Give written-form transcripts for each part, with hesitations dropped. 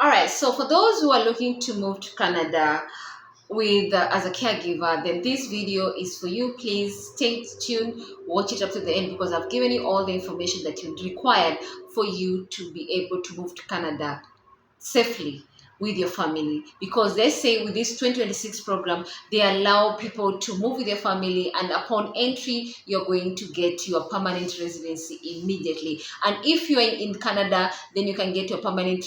All right, so for those who are looking to move to Canada with as a caregiver, then this video is for you. Please stay tuned, watch it up to the end because I've given you all the information that you required for you to be able to move to Canada safely with your family, because they say with this 2026 program they allow people to move with their family, and upon entry you're going to get your permanent residency immediately. And if you're in Canada, then you can get your permanent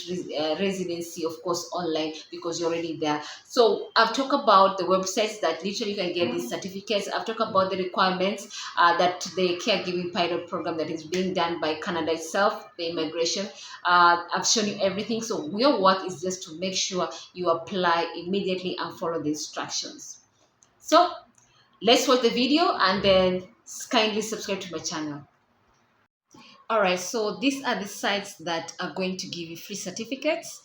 residency, of course, online because you're already there. So I've talked about the websites that literally you can get these certificates. I've talked about the requirements that the caregiving pilot program that is being done by Canada itself, the immigration. I've shown you everything. So your work is just to make sure you apply immediately and follow the instructions. So let's watch the video and then kindly subscribe to my channel. All right, so these are the sites that are going to give you free certificates.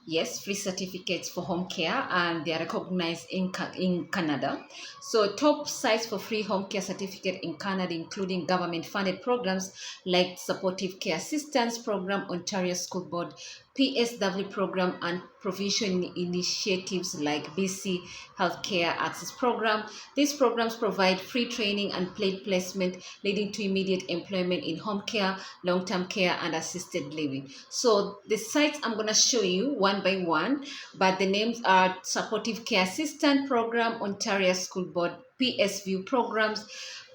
Yes, free certificates for home care, and they are recognized in Canada. So top sites for free home care certificate in Canada, including government funded programs like Supportive Care Assistance Program, Ontario School Board, PSW program, and provision initiatives like BC Healthcare Access Program. These programs provide free training and paid placement, leading to immediate employment in home care, long-term care, and assisted living. So the sites I'm going to show you one by one, but the names are Supportive Care Assistant Program, Ontario School Board, PSView programs,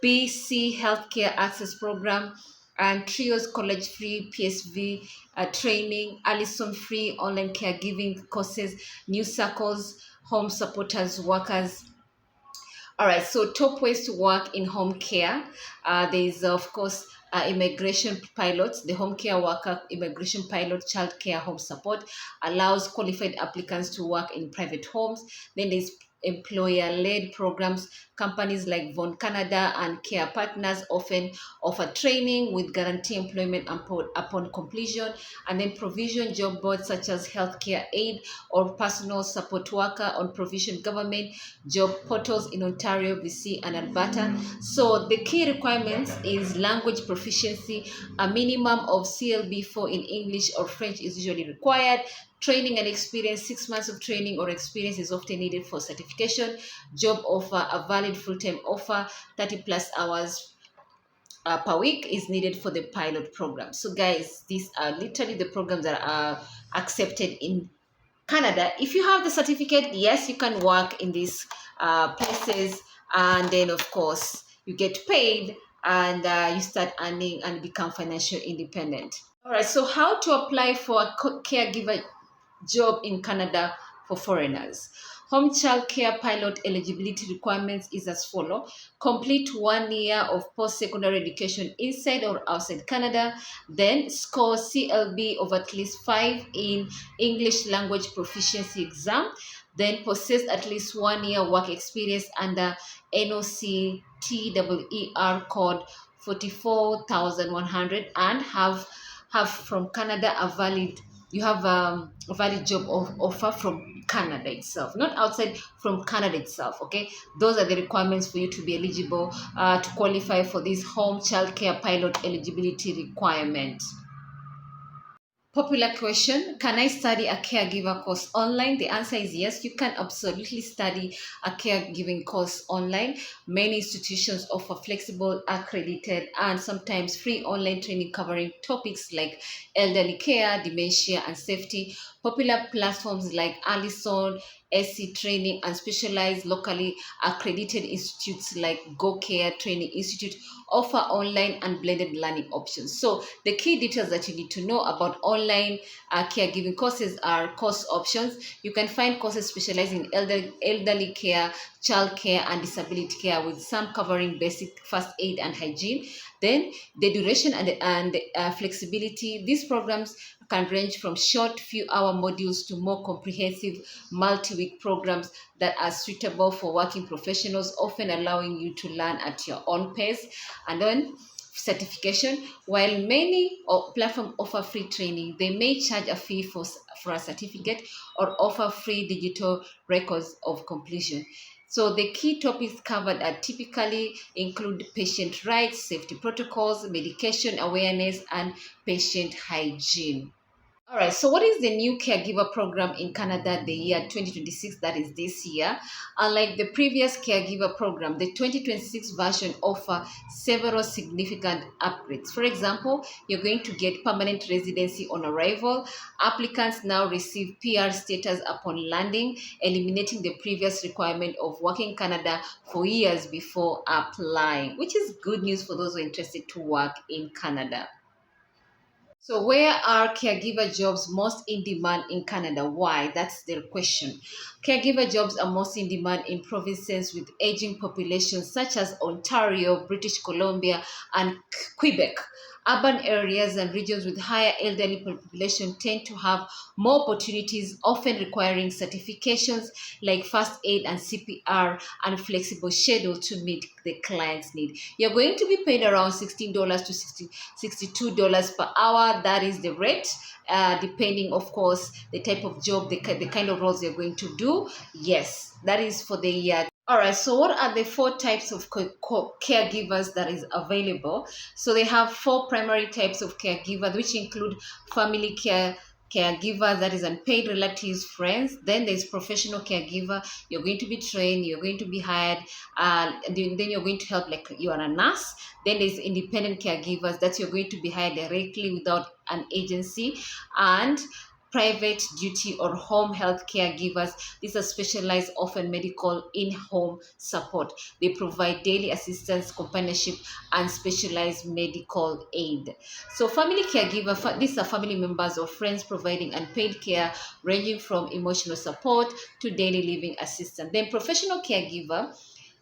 BC Healthcare Access Program, and Trios College Free PSV training, Allison Free online caregiving courses, New Circles, Home Supporters Workers. All right, so top ways to work in home care. There is, of course, immigration pilots, the home care worker, immigration pilot, child care home support allows qualified applicants to work in private homes. Then there's employer-led programs. Companies like Von Canada and Care Partners often offer training with guarantee employment upon completion. And then provision job boards such as healthcare aid or personal support worker on provision government job portals in Ontario, BC, and Alberta. So the key requirements is language proficiency. A minimum of CLB4 in English or French is usually required. Training and experience, 6 months of training or experience is often needed for certification. Job offer, a valid full-time offer, 30 plus hours per week is needed for the pilot program. So guys, these are literally the programs that are accepted in Canada. If you have the certificate, yes, you can work in these places, and then of course you get paid, and you start earning and become financially independent. All right, so how to apply for a caregiver job in Canada for foreigners. Home child care pilot eligibility requirements is as follow. Complete 1 year of post-secondary education inside or outside Canada. Then score CLB of at least 5 in English language proficiency exam. Then possess at least 1 year work experience under NOC TEER code 44,100 and have from Canada a valid, you have a valid job offer from Canada itself, not outside, from Canada itself. Okay, those are the requirements for you to be eligible to qualify for this home child care pilot eligibility requirement. Popular question: can I study a caregiver course online? The answer is yes, you can absolutely study a caregiving course online. Many institutions offer flexible, accredited, and sometimes free online training covering topics like elderly care, dementia, and safety. Popular platforms like Allison, SC Training, and specialized locally accredited institutes like Go Care Training Institute offer online and blended learning options. So the key details that you need to know about online caregiving courses are course options. You can find courses specializing in elderly care, child care, and disability care, with some covering basic first aid and hygiene. Then the duration and flexibility. These programs can range from short few-hour modules to more comprehensive multi-week programs that are suitable for working professionals, often allowing you to learn at your own pace. And then certification. While many platforms offer free training, they may charge a fee for a certificate or offer free digital records of completion. So the key topics covered are typically include patient rights, safety protocols, medication awareness, and patient hygiene. All right, so what is the new caregiver program in Canada the year 2026, that is this year? Unlike the previous caregiver program, the 2026 version offer several significant upgrades. For example, you're going to get permanent residency on arrival. Applicants now receive PR status upon landing, eliminating the previous requirement of working in Canada for years before applying, which is good news for those who are interested to work in Canada. So, where are caregiver jobs most in demand in Canada? Why? That's the question. Caregiver jobs are most in demand in provinces with aging populations such as Ontario, British Columbia, and Quebec. Urban areas and regions with higher elderly population tend to have more opportunities, often requiring certifications like first aid and CPR and flexible schedule to meet the client's need. You're going to be paid around $16 to $62 per hour. That is the rate, depending, of course, the type of job, the kind of roles you're going to do. Yes, that is for the year. All right, so what are the four types of caregivers that is available? So they have four primary types of caregiver, which include family caregiver, that is unpaid relatives, friends. Then there's professional caregiver. You're going to be trained, you're going to be hired, and then you're going to help, like you are a nurse. Then there's independent caregivers, that you're going to be hired directly without an agency. And private duty or home health caregivers. These are specialized, often medical in-home support. They provide daily assistance, companionship, and specialized medical aid. So family caregiver, these are family members or friends providing unpaid care ranging from emotional support to daily living assistance. Then professional caregiver,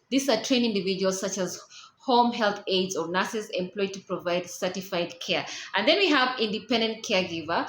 these are trained individuals such as home health aides or nurses employed to provide certified care. And then we have independent caregiver.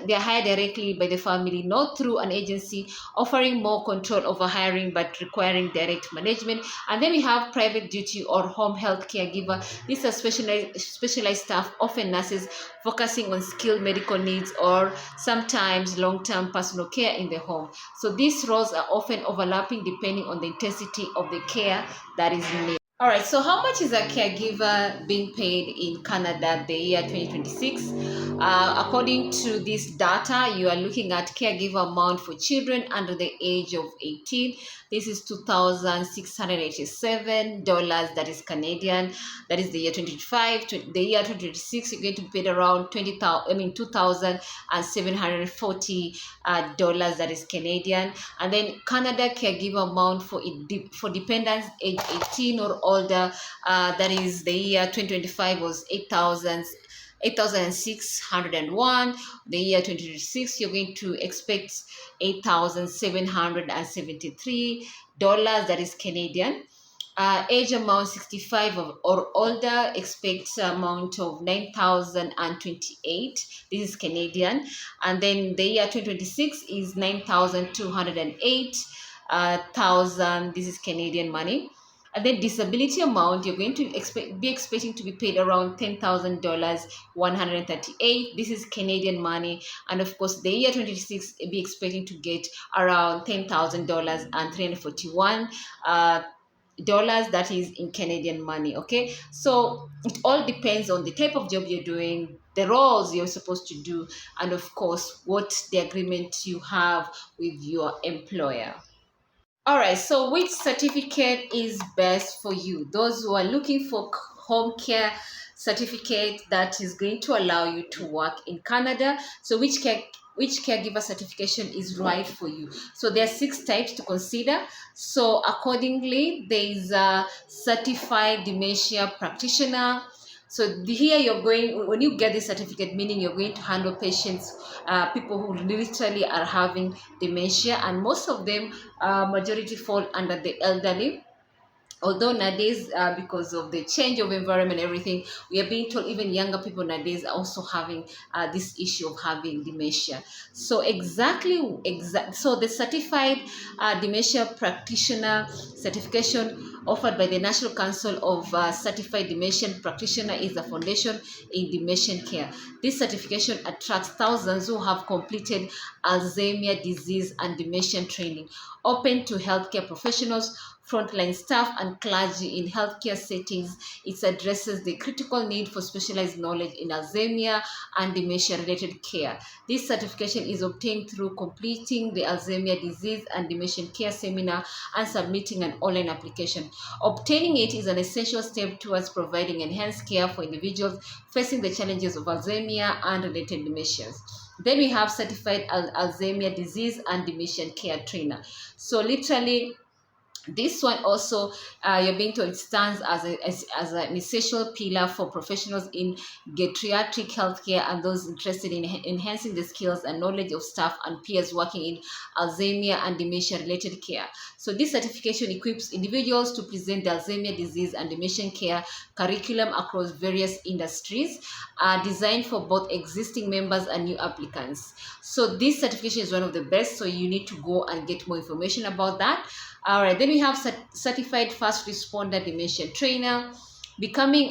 They are hired directly by the family, not through an agency, offering more control over hiring but requiring direct management. And then we have private duty or home health caregiver. These are specialized staff, often nurses, focusing on skilled medical needs or sometimes long-term personal care in the home. So these roles are often overlapping depending on the intensity of the care that is needed. All right, so how much is a caregiver being paid in Canada the year 2026? According to this data, you are looking at caregiver amount for children under the age of 18. This is $2,687. That is Canadian. That is the year 2025. The year 2026, you're going to be paid around $20,740. That is Canadian. And then Canada caregiver amount for dependents age 18 or older, that is the year 2025 was 8,601. The year 2026, you're going to expect $8,773. That is Canadian. Age amount 65 or older, expect amount of 9,028. This is Canadian. And then the year 2026 is 9,208 thousand. This is Canadian money. And then disability amount, you're going to be expecting to be paid around $10,000, 138. This is Canadian money. And of course, the year 2026, be expecting to get around $10,000 and 341 dollars. That is in Canadian money. Okay, so it all depends on the type of job you're doing, the roles you're supposed to do, and of course what the agreement you have with your employer. All right, so which certificate is best for you? Those who are looking for home care certificate that is going to allow you to work in Canada. So which caregiver certification is right for you? So there are 6 types to consider. So accordingly, there is a certified dementia practitioner. So here you're going, when you get this certificate, meaning you're going to handle patients, people who literally are having dementia, and most of them, majority fall under the elderly. Although nowadays, because of the change of environment, everything, we are being told even younger people nowadays are also having this issue of having dementia. So so the certified dementia practitioner certification offered by the National Council of Certified Dementia Practitioner, is the foundation in dementia care. This certification attracts thousands who have completed Alzheimer's disease and dementia training, open to healthcare professionals, frontline staff, and clergy in healthcare settings. It addresses the critical need for specialized knowledge in Alzheimer and dementia-related care. This certification is obtained through completing the Alzheimer's disease and dementia care seminar and submitting an online application. Obtaining it is an essential step towards providing enhanced care for individuals facing the challenges of Alzheimer and related dementias. Then we have certified Alzheimer's disease and dementia care trainer. So literally, this one also, you're being told, it stands as an essential pillar for professionals in geriatric healthcare and those interested in enhancing the skills and knowledge of staff and peers working in Alzheimer and dementia related care. So this certification equips individuals to present the Alzheimer disease and dementia care curriculum across various industries, designed for both existing members and new applicants. So this certification is one of the best, so you need to go and get more information about that. All right, then we have certified first responder dementia trainer. Becoming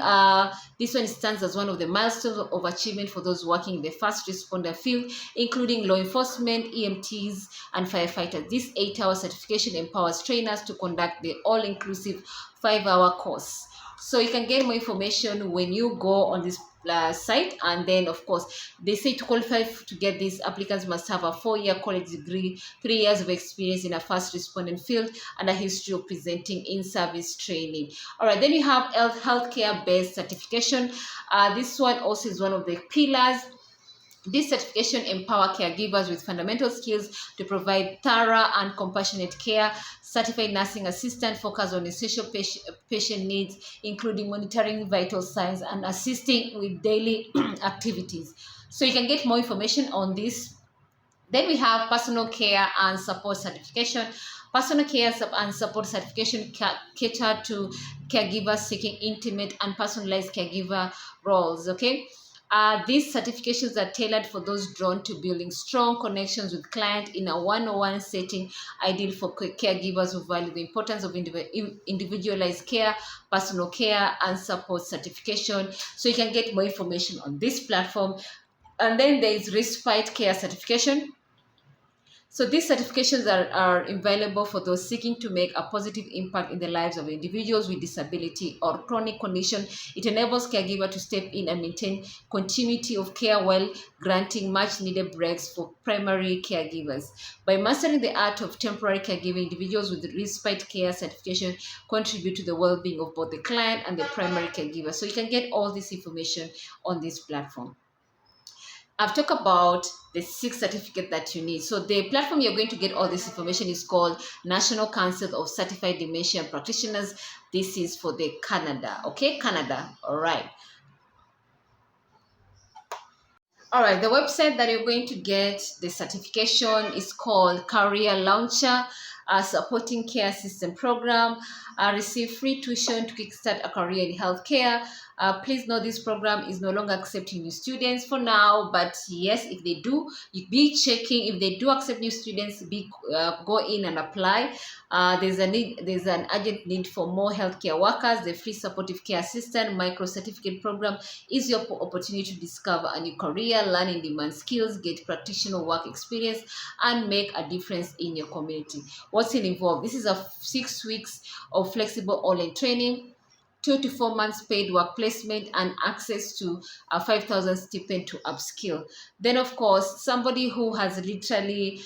this one stands as one of the milestones of achievement for those working in the first responder field, including law enforcement, EMTs, and firefighters. This 8-hour certification empowers trainers to conduct the all-inclusive 5-hour course. So you can get more information when you go on this site. And then of course they say to qualify to get this, applicants must have a 4-year college degree, 3 years of experience in a first responding field, and a history of presenting in service training. All right, then you have healthcare based certification. This one also is one of the pillars. This certification empowers caregivers with fundamental skills to provide thorough and compassionate care. Certified nursing assistant focus on essential patient needs, including monitoring vital signs and assisting with daily activities. So you can get more information on this. Then we have personal care and support certification. Personal care and support certification cater to caregivers seeking intimate and personalized caregiver roles. Okay. These certifications are tailored for those drawn to building strong connections with clients in a one-on-one setting, ideal for caregivers who value the importance of individualized care, personal care, and support certification. So you can get more information on this platform. And then there is respite care certification. So these certifications are available for those seeking to make a positive impact in the lives of individuals with disability or chronic condition. It enables caregiver to step in and maintain continuity of care while granting much needed breaks for primary caregivers. By mastering the art of temporary caregiving, individuals with the respite care certification contribute to the well-being of both the client and the primary caregiver. So you can get all this information on this platform. I've talked about the 6 certificate that you need. So the platform you're going to get all this information is called National Council of Certified Dementia Practitioners. This is for the Canada. Okay, Canada. All right. All right, the website that you're going to get the certification is called Career Launcher, supporting care assistant program. Receive free tuition to kickstart a career in healthcare. Please know this program is no longer accepting new students for now, but yes, if they do, you be checking. If they do accept new students, go in and apply. There's an urgent need for more healthcare workers. The free supportive care assistant micro certificate program is your opportunity to discover a new career, learn in demand skills, get practitioner work experience, and make a difference in your community. What's involved? This is a 6 weeks of flexible online training, 2 to 4 months paid work placement, and access to a 5,000 stipend to upskill. Then, of course, somebody who has literally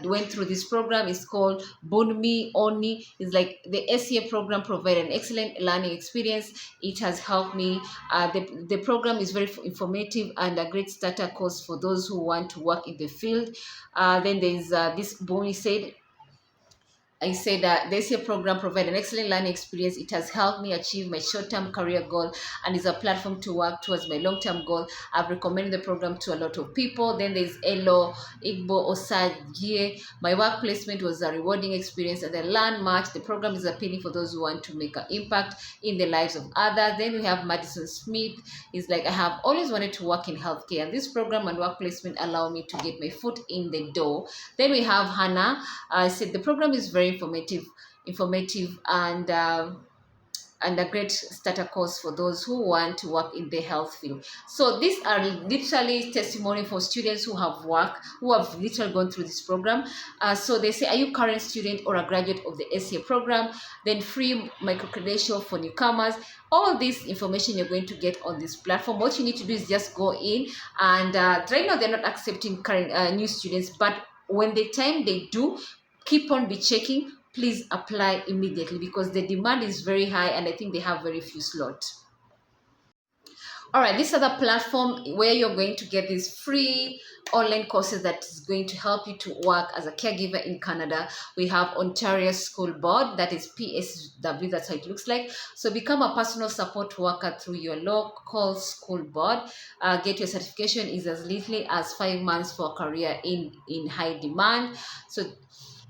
went through this program is called Bonmi Oni. It's like the SCA program provided an excellent learning experience. It has helped me. The program is very informative and a great starter course for those who want to work in the field. Then there's this Boni said, I said that this year program provides an excellent learning experience. It has helped me achieve my short-term career goal and is a platform to work towards my long-term goal. I've recommended the program to a lot of people. Then there's Elo Igbo Osagie. My work placement was a rewarding experience and I learned much. The program is appealing for those who want to make an impact in the lives of others. Then we have Madison Smith. He's like, I have always wanted to work in healthcare, and this program and work placement allow me to get my foot in the door. Then we have Hannah. I said the program is very informative and and a great starter course for those who want to work in the health field. So these are literally testimony for students who have worked, who have literally gone through this program. So they say, are you current student or a graduate of the SCA program? Then free micro credential for newcomers. All this information you're going to get on this platform. What you need to do is just go in, and right now they're not accepting current new students, but when the time they do, keep on be checking. Please apply immediately because the demand is very high, and I think they have very few slots. All right, this other platform where you're going to get these free online courses that is going to help you to work as a caregiver in Canada. We have Ontario School Board, that is PSW, that's how it looks like. So become a personal support worker through your local school board. Get your certification is as little as 5 months for a career in high demand. So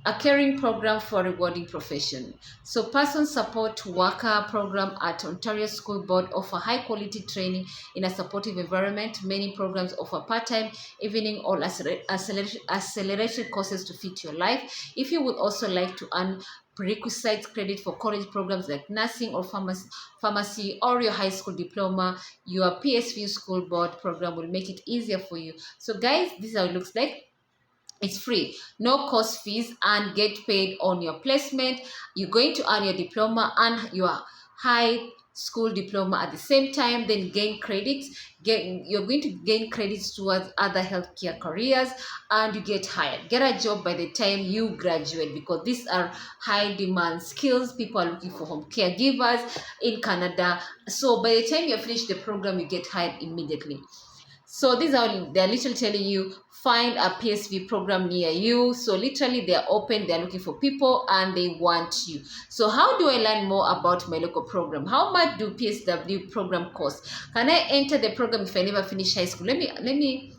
a caring program for rewarding profession. So person support worker program at Ontario School Board offer high quality training in a supportive environment. Many programs offer part-time, evening or accelerated courses to fit your life. If you would also like to earn prerequisite credit for college programs like nursing or pharmacy or your high school diploma, your PSV School Board program will make it easier for you. So guys, this is how it looks like. It's free, no cost fees, and get paid on your placement. You're going to earn your diploma and your high school diploma at the same time, then gain credits. You're going to gain credits towards other healthcare careers, and you get hired. Get a job by the time you graduate, because these are high demand skills. People are looking for home caregivers in Canada. So by the time you finish the program, you get hired immediately. So these are, they're literally telling you, find a PSV program near you. So literally they're open, they're looking for people, and they want you. So how do I learn more about my local program? How much do PSW program cost? Can I enter the program if I never finish high school? Let me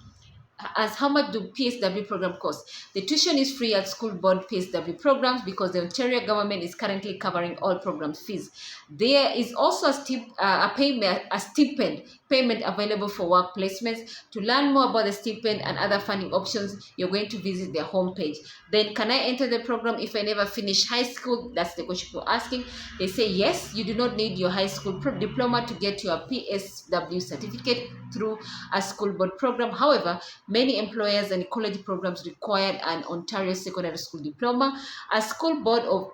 as how much do PSW program cost? The tuition is free at school board PSW programs because the Ontario government is currently covering all program fees. There is also a stipend payment available for work placements. To learn more about the stipend and other funding options, you're going to visit their homepage. Then, can I enter the program if I never finish high school? That's the question you're asking. They say yes, you do not need your high school diploma to get your PSW certificate through a school board program. However, many employers and college programs require an Ontario secondary school diploma. A school board of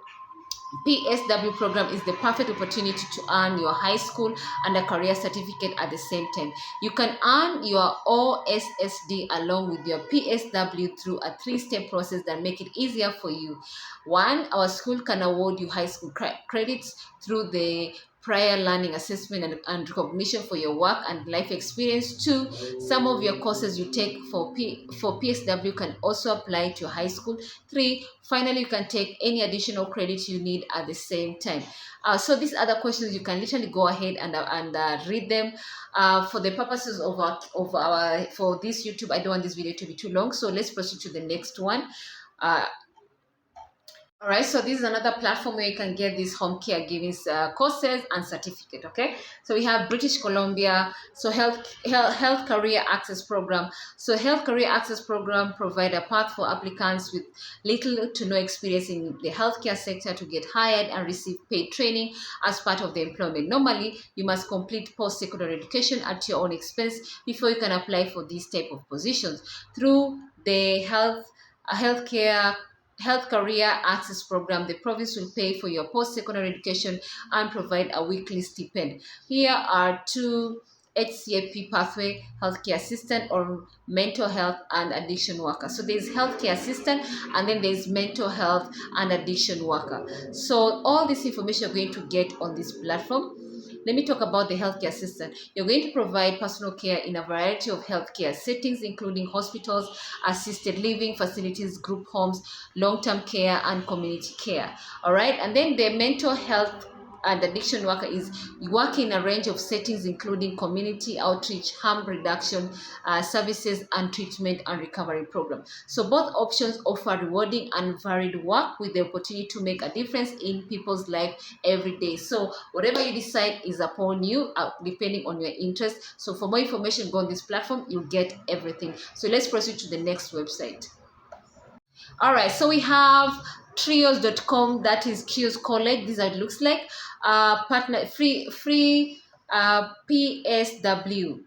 PSW program is the perfect opportunity to earn your high school and a career certificate at the same time. You can earn your OSSD along with your PSW through a 3-step process that make it easier for you. 1, our school can award you high school credits through the prior learning assessment and recognition for your work and life experience. 2, some of your courses you take for PSW can also apply to your high school. 3, finally, you can take any additional credits you need at the same time. So these other questions, you can literally go ahead and read them. For the purposes of our for this YouTube, I don't want this video to be too long, so let's proceed to the next one. All right, so this is another platform where you can get these home caregiving courses and certificate. Okay, so we have British Columbia, so health career access program. So health career access program provide a path for applicants with little to no experience in the healthcare sector to get hired and receive paid training as part of the employment. Normally, you must complete post-secondary education at your own expense before you can apply for these type of positions. Through the Health Career Access Program, the province will pay for your post-secondary education and provide a weekly stipend. Here are 2 HCAP pathway: healthcare assistant or mental health and addiction worker. So there's healthcare assistant, and then there's mental health and addiction worker. So all this information you're going to get on this platform. Let me talk about the healthcare assistant. You're going to provide personal care in a variety of healthcare settings, including hospitals, assisted living facilities, group homes, long-term care, and community care. All right, and then the mental health and addiction worker is working in a range of settings, including community outreach, harm reduction services, and treatment and recovery program. So both options offer rewarding and varied work with the opportunity to make a difference in people's life every day. So whatever you decide is upon you, depending on your interest. So for more information, go on this platform, you'll get everything. So let's proceed to the next website. All right, so we have trios.com, that is Trios College. This is what it looks like. Partner free PSW.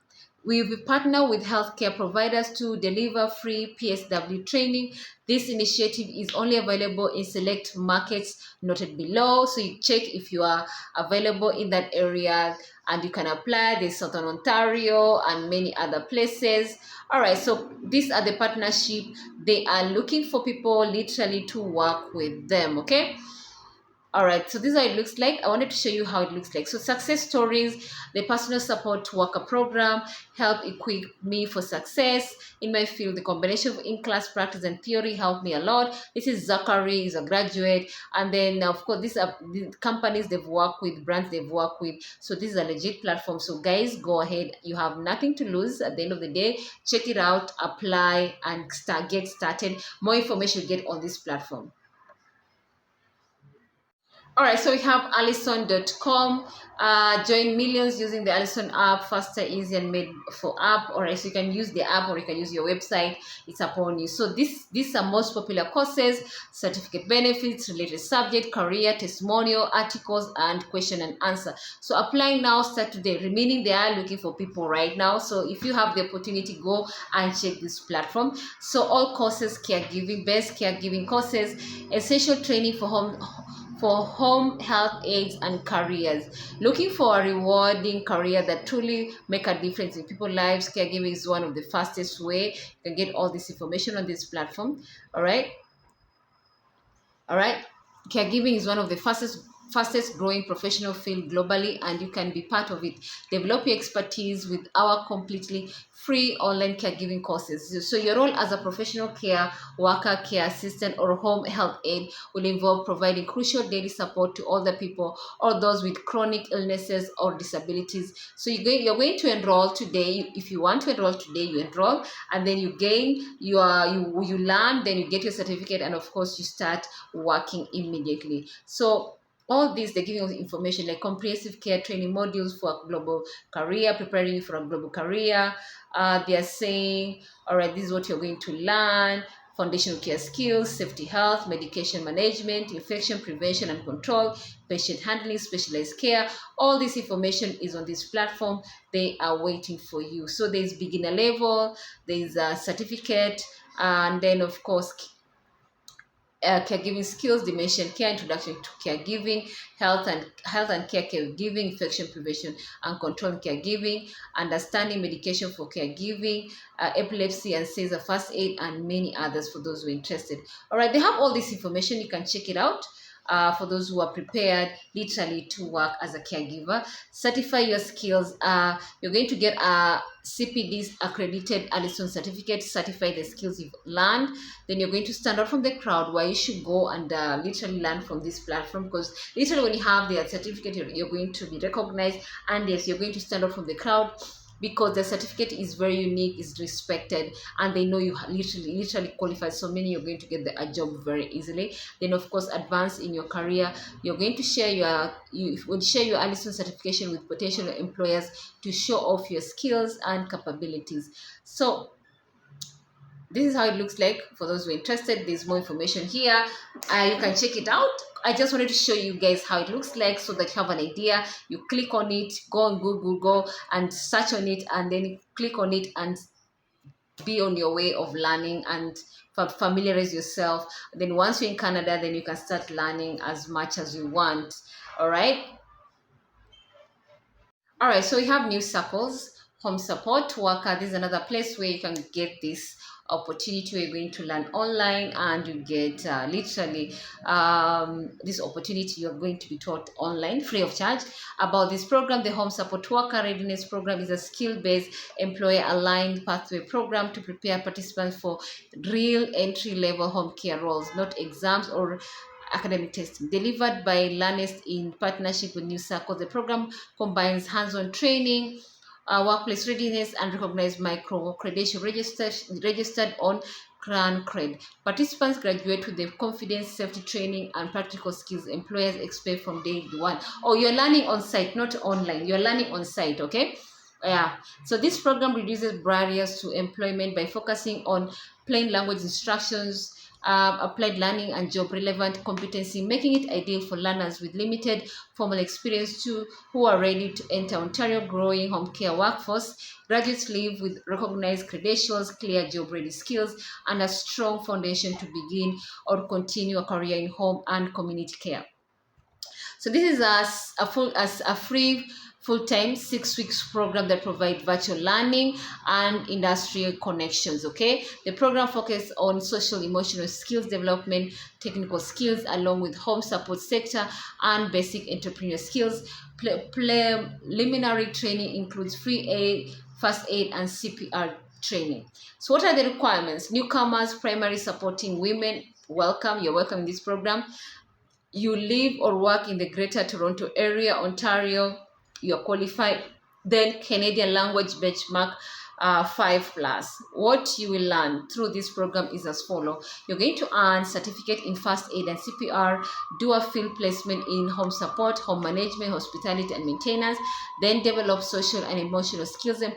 We will partner with healthcare providers to deliver free PSW training. This initiative is only available in select markets noted below. So you check if you are available in that area and you can apply. There's Southern Ontario and many other places. All right, so these are the partnership. They are looking for people literally to work with them. Okay. All right, so this is how it looks like. I wanted to show you how it looks like. So success stories, the personal support worker program help equip me for success in my field. The combination of in-class practice and theory helped me a lot. This is Zachary, is a graduate. And then of course, these are the companies they've worked with, brands they've worked with. So this is a legit platform. So guys, go ahead. You have nothing to lose at the end of the day. Check it out, apply, and get started. More information you get on this platform. All right, so we have Allison.com. Join millions using the Allison app, faster, easy, and made for app. All right, so you can use the app or you can use your website. It's upon you. So these are most popular courses, certificate benefits, related subject, career, testimonial, articles, and question and answer. So apply now, start today. Remaining, they are looking for people right now. So if you have the opportunity, go and check this platform. So all courses, caregiving, best caregiving courses, essential training for home health aides and careers. Looking for a rewarding career that truly make a difference in people's lives, caregiving is one of the fastest way. You can get all this information on this platform. All right. All right. Caregiving is one of the fastest growing professional field globally, and you can be part of it. Develop your expertise with our completely free online caregiving courses. So your role as a professional care worker, care assistant, or home health aide will involve providing crucial daily support to other people or those with chronic illnesses or disabilities. So you're going to enroll today. If you want to enroll today, you enroll, and then you gain you learn, then you get your certificate, and of course you start working immediately. So all this, they're giving us information like comprehensive care training modules for a global career, preparing you for a global career. They are saying, all right, this is what you're going to learn: foundational care skills, safety health, medication management, infection prevention and control, patient handling, specialized care. All this information is on this platform. They are waiting for you. So there's beginner level, there's a certificate, and then of course caregiving skills, dementia care, introduction to caregiving, health and care caregiving, infection prevention and control caregiving, understanding medication for caregiving, epilepsy and Caesar first aid, and many others for those who are interested. All right, they have all this information. You can check it out. For those who are prepared literally to work as a caregiver. Certify your skills. You're going to get a CPD's accredited Allison certificate, certify the skills you've learned. Then you're going to stand out from the crowd, where you should go and literally learn from this platform, because literally when you have the certificate, you're going to be recognized, and yes, you're going to stand out from the crowd, because the certificate is very unique, is respected, and they know you literally qualified. So many, you're going to get a job very easily. Then of course, advance in your career. You're going to share you will share your Allison certification with potential employers to show off your skills and capabilities. So this is how it looks like. For those who are interested, there's more information here. You can check it out. I just wanted to show you guys how it looks like, so that you have an idea. You click on it, go on Google, go and search on it, and then click on it and be on your way of learning and familiarize yourself. Then once you're in Canada, then you can start learning as much as you want. All right. All right, so we have new circles, home support worker. This is another place where you can get this opportunity where you're going to learn online, and you get literally this opportunity. You're going to be taught online free of charge about this program. The home support worker readiness program is a skill-based, employer-aligned pathway program to prepare participants for real entry-level home care roles, not exams or academic testing. Delivered by Learnest in partnership with New Circle, the program combines hands-on training, workplace readiness, and recognized micro-credential registered on CranCred. Participants graduate with the confidence, safety training, and practical skills employers expect from day one. Oh, you're learning on site, not online. You're learning on site, okay? Yeah. So this program reduces barriers to employment by focusing on plain language instructions, applied learning and job relevant competency, making it ideal for learners with limited formal experience to who are ready to enter Ontario growing home care workforce. Graduates leave with recognized credentials, clear job ready skills, and a strong foundation to begin or continue a career in home and community care. So this is a free full-time 6 weeks program that provide virtual learning and industrial connections. Okay, the program focuses on social emotional skills development, technical skills, along with home support sector and basic entrepreneurial skills. Preliminary training includes free aid, first aid, and CPR training. So what are the requirements? Newcomers, primary supporting women, welcome. You're welcome in this program. You live or work in the Greater Toronto Area, Ontario, you're qualified. Then Canadian language benchmark 5 plus. What you will learn through this program is as follow. You're going to earn certificate in first aid and CPR, do a field placement in home support, home management, hospitality and maintenance, then develop social and emotional skills and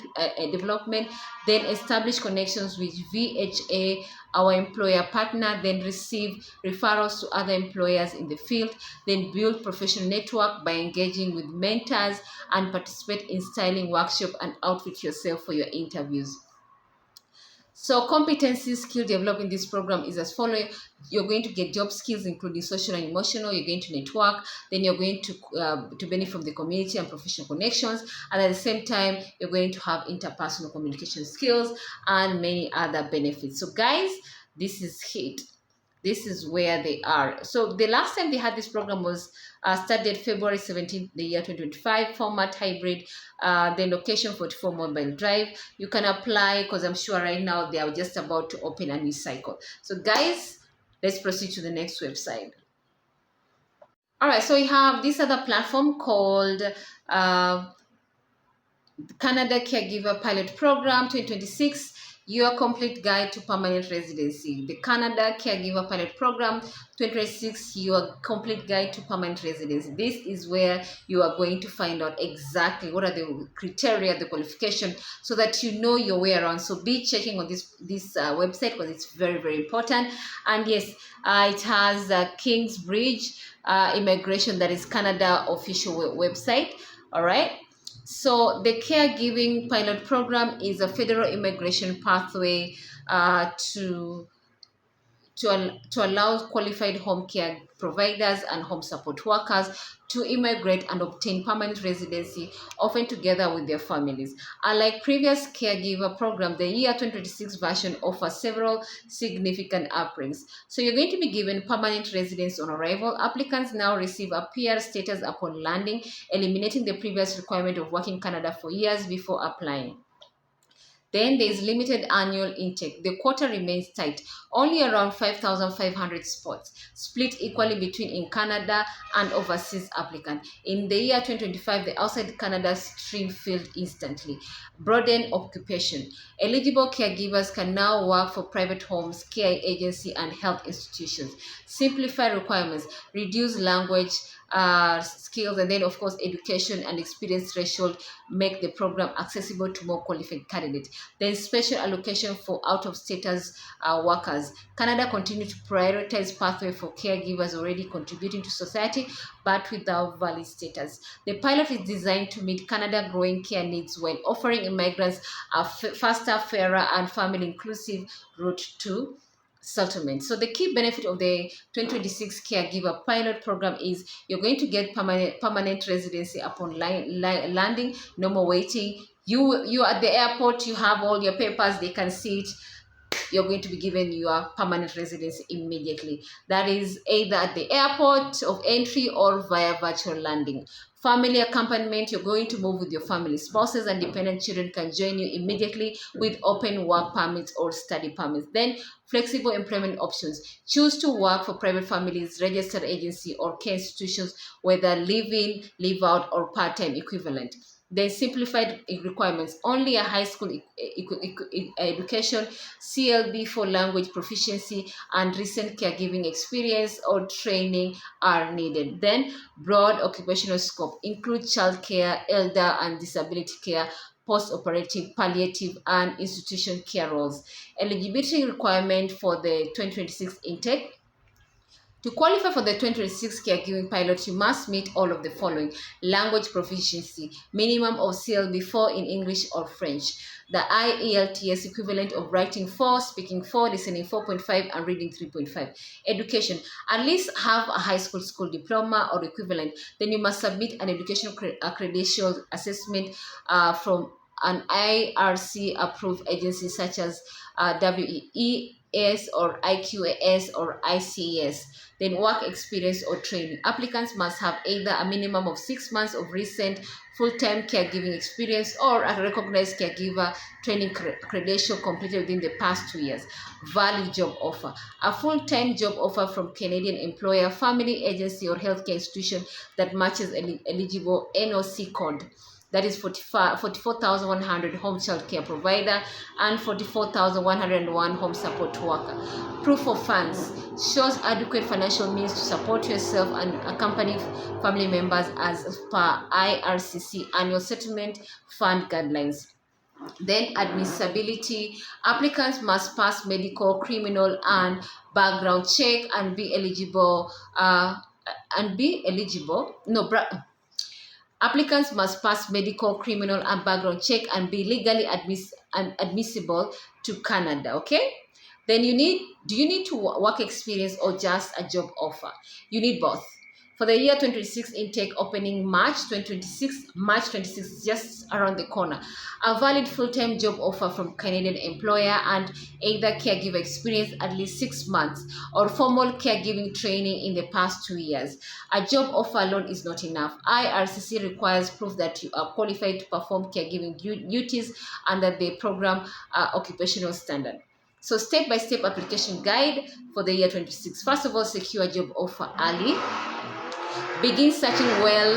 development, then establish connections with VHA, our employer partner, then receive referrals to other employers in the field, then build professional network by engaging with mentors and participate in styling workshop and outfit yourself for your interviews. So competency skill developed in this program is as follows. You're going to get job skills including social and emotional. You're going to network. Then you're going to benefit from the community and professional connections. And at the same time, you're going to have interpersonal communication skills and many other benefits. So guys, this is it. This is where they are. So the last time they had this program was started February 17th, the year 2025, format hybrid, the location 44 Mobile Drive. You can apply because I'm sure right now they are just about to open a new cycle. So guys, let's proceed to the next website. All right, so we have this other platform called Canada Caregiver Pilot Program 2026, your complete guide to permanent residency. The Canada Caregiver Pilot Program 2026, your complete guide to permanent residency. This is where you are going to find out exactly what are the criteria, the qualification, so that you know your way around. So be checking on this website because it's very, very important. And yes, it has Kingsbridge Immigration, that is Canada official website. All right. So the caregiving pilot program is a federal immigration pathway to allow qualified home care providers and home support workers to immigrate and obtain permanent residency, often together with their families. Unlike previous caregiver program, the year 2026 version offers several significant upgrades. So you're going to be given permanent residence on arrival. Applicants now receive a PR status upon landing, eliminating the previous requirement of working in Canada for years before applying. Then there is limited annual intake. The quota remains tight, only around 5,500 spots, split equally between in Canada and overseas applicant. In the year 2025, the outside Canada stream filled instantly. Broaden occupation. Eligible caregivers can now work for private homes, care agency, and health institutions. Simplify requirements. Reduce language skills, and then of course education and experience threshold make the program accessible to more qualified candidates. There is special allocation for out-of-status workers. Canada continues to prioritize pathway for caregivers already contributing to society but without valid status. The pilot is designed to meet Canada growing care needs while offering immigrants a faster, fairer, and family-inclusive route to settlement. So the key benefit of the 2026 caregiver pilot program is you're going to get permanent residency upon landing, no more waiting. You at the airport, you have all your papers, they can see it. You're going to be given your permanent residence immediately. That is either at the airport of entry or via virtual landing. Family accompaniment, you're going to move with your family. Spouses and dependent children can join you immediately with open work permits or study permits. Then flexible employment options. Choose to work for private families, registered agency, or care institutions, whether live-in, live-out, or part-time equivalent. Then simplified requirements. Only a high school education, CLB for language proficiency, and recent caregiving experience or training are needed. Then broad occupational scope. Include child care, elder and disability care, post-operative, palliative, and institution care roles. Eligibility requirement for the 2026 intake: to qualify for the 2026 caregiving pilot, you must meet all of the following: language proficiency, minimum of CL4 in English or French, the IELTS equivalent of writing 4, speaking 4, listening 4.5, and reading 3.5. Education: at least have a high school diploma or equivalent. Then you must submit an educational credential assessment from an IRC approved agency such as WES or IQAS or ICAS. Then work experience or training. Applicants must have either a minimum of 6 months of recent full-time caregiving experience or a recognized caregiver training credential completed within the past 2 years. Valid job offer: a full-time job offer from Canadian employer, family agency, or healthcare institution that matches eligible NOC code, that is 44,100 home child care provider and 44,101 home support worker. Proof of funds: shows adequate financial means to support yourself and accompany family members as per IRCC annual settlement fund guidelines. Then admissibility: applicants must pass medical, criminal, and background check and be eligible. Applicants must pass medical, criminal, and background check and be legally admissible to Canada. Okay. Then do you need to work experience or just a job offer? You need both. For the year 2026 intake opening March 26, just around the corner. A valid full-time job offer from Canadian employer and either caregiver experience at least 6 months or formal caregiving training in the past 2 years. A job offer alone is not enough. IRCC requires proof that you are qualified to perform caregiving duties under the program occupational standard. So step-by-step application guide for the year 26. First of all, secure job offer early. Begin searching well.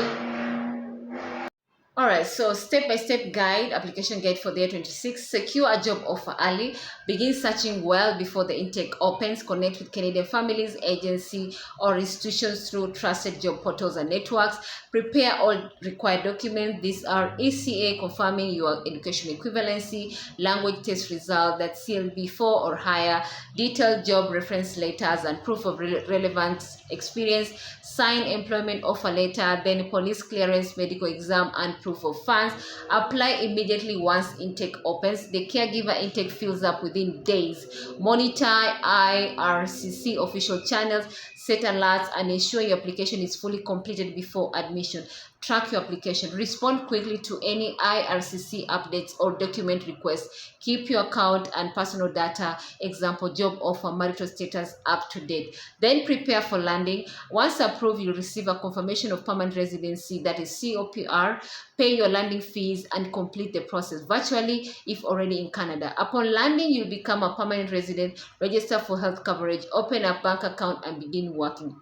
All right, so step-by-step guide, application guide for the year 26. Secure a job offer early. Begin searching well before the intake opens. Connect with Canadian families, agency, or institutions through trusted job portals and networks. Prepare all required documents. These are ECA confirming your education equivalency, language test result, that CLB4 or higher, detailed job reference letters and proof of relevant experience, sign employment offer letter, then police clearance, medical exam, and proof of funds. Apply immediately once intake opens. The caregiver intake fills up within days. Monitor IRCC official channels, set alerts, and ensure your application is fully completed before admission. Track your application. Respond quickly to any IRCC updates or document requests. Keep your account and personal data, example, job offer, marital status, up to date. Then prepare for landing. Once approved, you'll receive a confirmation of permanent residency, that is COPR. Pay your landing fees and complete the process virtually if already in Canada. Upon landing, you'll become a permanent resident, register for health coverage, open a bank account, and begin working.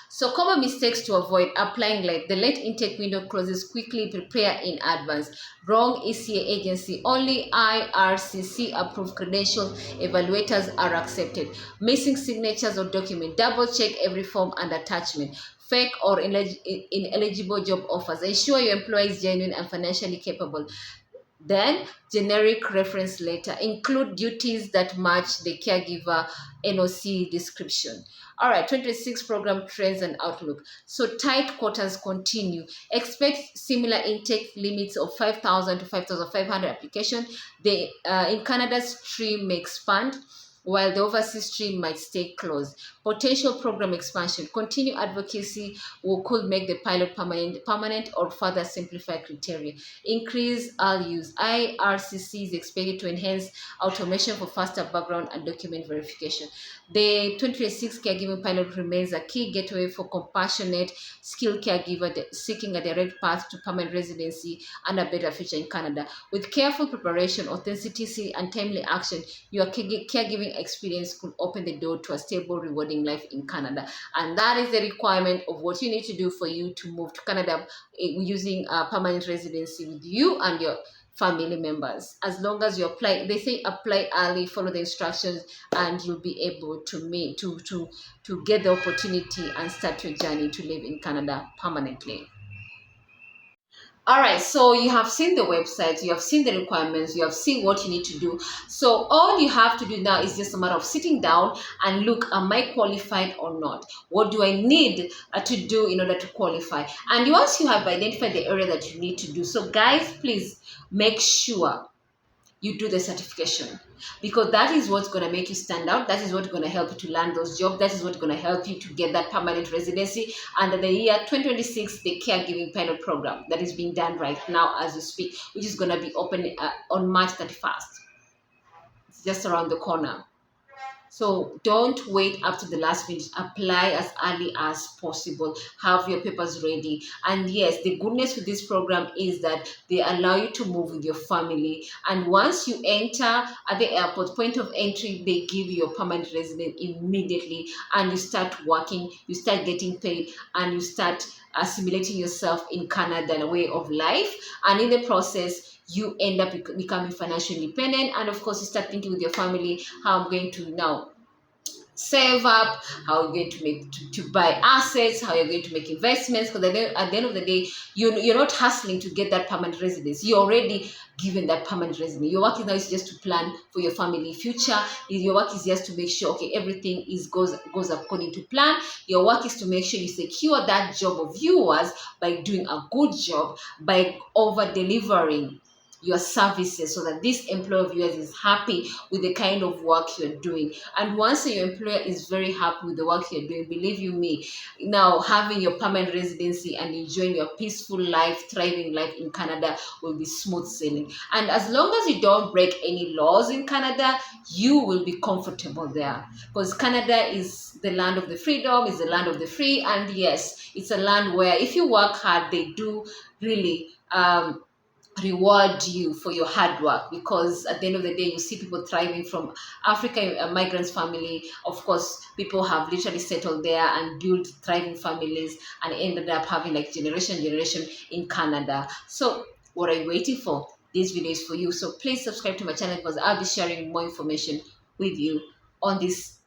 So common mistakes to avoid: applying late. The late intake window closes quickly. Prepare in advance. Wrong ECA agency. Only IRCC approved credentials evaluators are accepted. Missing signatures or document. Double check every form and attachment. Fake or ineligible job offers. Ensure your employee is genuine and financially capable. Then, generic reference letter. Include duties that match the caregiver NOC description. All right, 26 program trends and outlook. So tight quotas continue. Expect similar intake limits of 5,000 to 5,500 applications. In Canada's stream may expand, while the overseas stream might stay closed. Potential program expansion. Continue advocacy could make the pilot permanent or further simplify criteria. Increase all use. IRCC is expected to enhance automation for faster background and document verification. The 2026 caregiving pilot remains a key gateway for compassionate, skilled caregiver seeking a direct path to permanent residency and a better future in Canada. With careful preparation, authenticity, and timely action, your caregiving experience could open the door to a stable, rewarding life in Canada. And that is the requirement of what you need to do for you to move to Canada using a permanent residency with you and your family members. As long as you apply, they say apply early, follow the instructions, and you'll be able to get the opportunity and start your journey to live in Canada permanently. All right, so you have seen the website, you have seen the requirements, you have seen what you need to do. So all you have to do now is just a matter of sitting down and look, am I qualified or not? What do I need to do in order to qualify? And once you have identified the area that you need to do, so guys, please make sure you do the certification, because that is what's going to make you stand out. That is what's going to help you to land those jobs. That is what's going to help you to get that permanent residency under the year 2026, the caregiving pilot program that is being done right now as we speak, which is going to be open on March 31st. It's just around the corner. So don't wait up to the last minute. Apply as early as possible. Have your papers ready. And yes, the goodness with this program is that they allow you to move with your family. And once you enter at the airport, point of entry, they give you your permanent resident immediately. And you start working, you start getting paid, and you start assimilating yourself in Canada, a way of life. And in the process, you end up becoming financially independent. And of course, you start thinking with your family, how I'm going to now save up, how you're going to make to buy assets, how you're going to make investments. Because at the end of the day, you're not hustling to get that permanent residence. You're already given that permanent residence. Your work is now is just to plan for your family future. Your work is just to make sure, okay, everything is goes according to plan. Your work is to make sure you secure that job of yours by doing a good job, by over delivering your services, so that this employer of yours is happy with the kind of work you're doing. And once your employer is very happy with the work you're doing, believe you me, now having your permanent residency and enjoying your peaceful life, thriving life in Canada will be smooth sailing. And as long as you don't break any laws in Canada, you will be comfortable there, because Canada is the land of the freedom, is the land of the free. And yes, it's a land where if you work hard, they do really reward you for your hard work, because at the end of the day, you see people thriving from African migrants family. Of course, people have literally settled there and built thriving families and ended up having like generation in Canada. So what are you waiting for? This video is for you. So please subscribe to my channel, because I'll be sharing more information with you on this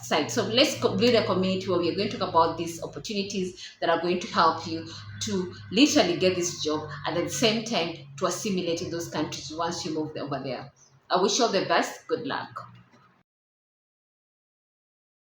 side. So let's build a community where we are going to talk about these opportunities that are going to help you to literally get this job, and at the same time to assimilate in those countries once you move over there. I wish you all the best. Good luck.